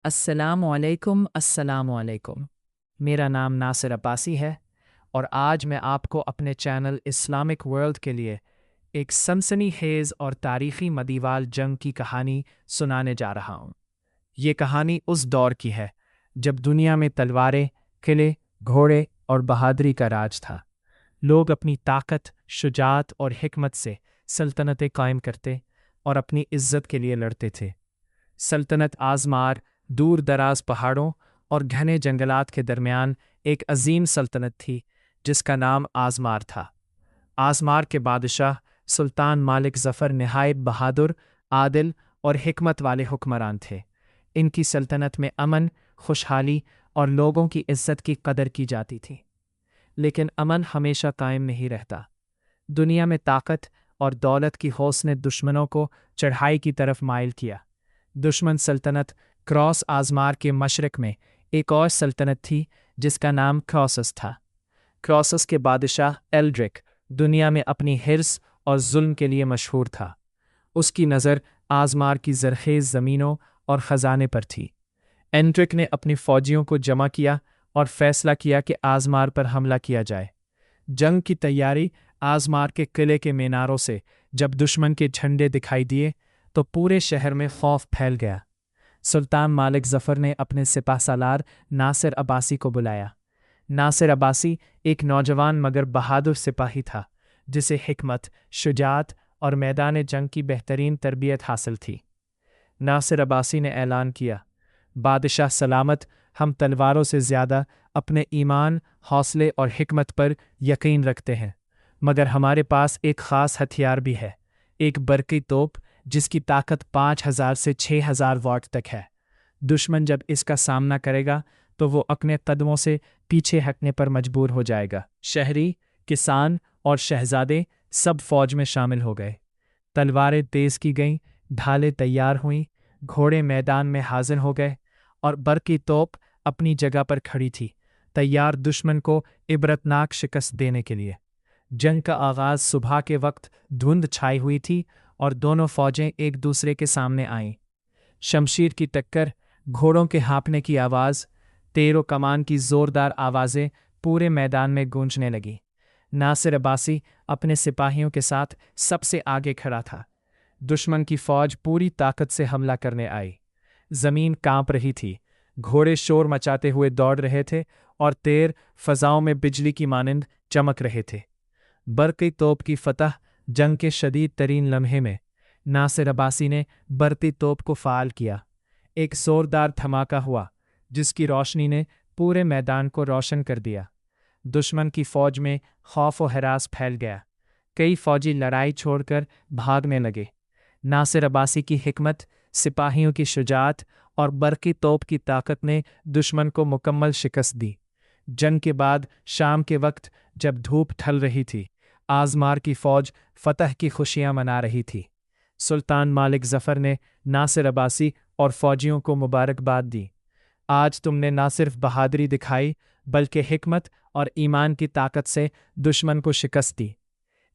السلام علیکم۔ میرا نام ناصر عباسی ہے اور آج میں آپ کو اپنے چینل اسلامک ورلڈ کے لیے ایک سنسنی خیز اور تاریخی مدیوال جنگ کی کہانی سنانے جا رہا ہوں۔ یہ کہانی اس دور کی ہے جب دنیا میں تلواریں، قلعے، گھوڑے اور بہادری کا راج تھا۔ لوگ اپنی طاقت، شجاعت اور حکمت سے سلطنتیں قائم کرتے اور اپنی عزت کے لیے لڑتے تھے۔ سلطنت آزمار دور دراز پہاڑوں اور گھنے جنگلات کے درمیان ایک عظیم سلطنت تھی جس کا نام آزمار تھا۔ آزمار کے بادشاہ سلطان مالک ظفر نہایت بہادر، عادل اور حکمت والے حکمران تھے۔ ان کی سلطنت میں امن، خوشحالی اور لوگوں کی عزت کی قدر کی جاتی تھی۔ لیکن امن ہمیشہ قائم نہیں رہتا۔ دنیا میں طاقت اور دولت کی ہوس نے دشمنوں کو چڑھائی کی طرف مائل کیا۔ دشمن سلطنت کراس آزمار کے مشرق میں ایک اور سلطنت تھی جس کا نام کراوسس تھا۔ کراوسس کے بادشاہ ایلڈرک دنیا میں اپنی حرص اور ظلم کے لیے مشہور تھا۔ اس کی نظر آزمار کی زرخیز زمینوں اور خزانے پر تھی۔ ایلڈرک نے اپنی فوجیوں کو جمع کیا اور فیصلہ کیا کہ آزمار پر حملہ کیا جائے۔ جنگ کی تیاری آزمار کے قلعے کے میناروں سے جب دشمن کے جھنڈے دکھائی دیے تو پورے شہر میں خوف پھیل گیا۔ سلطان مالک ظفر نے اپنے سپہ سالار ناصر عباسی کو بلایا۔ ناصر عباسی ایک نوجوان مگر بہادر سپاہی تھا جسے حکمت، شجاعت اور میدان جنگ کی بہترین تربیت حاصل تھی۔ ناصر عباسی نے اعلان کیا، بادشاہ سلامت، ہم تلواروں سے زیادہ اپنے ایمان، حوصلے اور حکمت پر یقین رکھتے ہیں، مگر ہمارے پاس ایک خاص ہتھیار بھی ہے، ایک برقی توپ جس کی طاقت 5000 سے 6000 واٹ تک ہے۔ دشمن جب اس کا سامنا کرے گا تو وہ اپنے قدموں سے پیچھے ہٹنے پر مجبور ہو جائے گا۔ شہری، کسان اور شہزادے سب فوج میں شامل ہو گئے۔ تلواریں تیز کی گئیں، ڈھالیں تیار ہوئیں، گھوڑے میدان میں حاضر ہو گئے اور برقی توپ اپنی جگہ پر کھڑی تھی، تیار دشمن کو عبرتناک شکست دینے کے لیے۔ جنگ کا آغاز صبح کے وقت دھند چھائی ہوئی تھی اور دونوں فوجیں ایک دوسرے کے سامنے آئیں۔ شمشیر کی ٹکر، گھوڑوں کے ہانپنے کی آواز، تیر و کمان کی زوردار آوازیں پورے میدان میں گونجنے لگیں۔ ناصر عباسی اپنے سپاہیوں کے ساتھ سب سے آگے کھڑا تھا۔ دشمن کی فوج پوری طاقت سے حملہ کرنے آئی۔ زمین کانپ رہی تھی، گھوڑے شور مچاتے ہوئے دوڑ رہے تھے اور تیر فضاؤں میں بجلی کی مانند چمک رہے تھے۔ برقی توپ کی فتح جنگ کے شدید ترین لمحے میں ناصر عباسی نے برقی توپ کو فعال کیا۔ ایک زوردار دھماکہ ہوا جس کی روشنی نے پورے میدان کو روشن کر دیا۔ دشمن کی فوج میں خوف و ہراس پھیل گیا۔ کئی فوجی لڑائی چھوڑ کر بھاگنے لگے۔ ناصر عباسی کی حکمت، سپاہیوں کی شجاعت اور برقی توپ کی طاقت نے دشمن کو مکمل شکست دی۔ جنگ کے بعد شام کے وقت جب دھوپ ڈھل رہی تھی، آزمار کی فوج فتح کی خوشیاں منا رہی تھی۔ سلطان مالک ظفر نے ناصر عباسی اور فوجیوں کو مبارکباد دی۔ آج تم نے نہ صرف بہادری دکھائی بلکہ حکمت اور ایمان کی طاقت سے دشمن کو شکست دی۔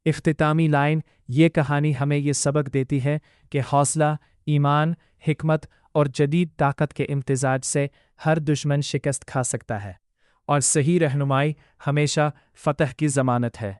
اختتامی لائن، یہ کہانی ہمیں یہ سبق دیتی ہے کہ حوصلہ، ایمان، حکمت اور جدید طاقت کے امتزاج سے ہر دشمن شکست کھا سکتا ہے، اور صحیح رہنمائی ہمیشہ فتح کی ضمانت ہے۔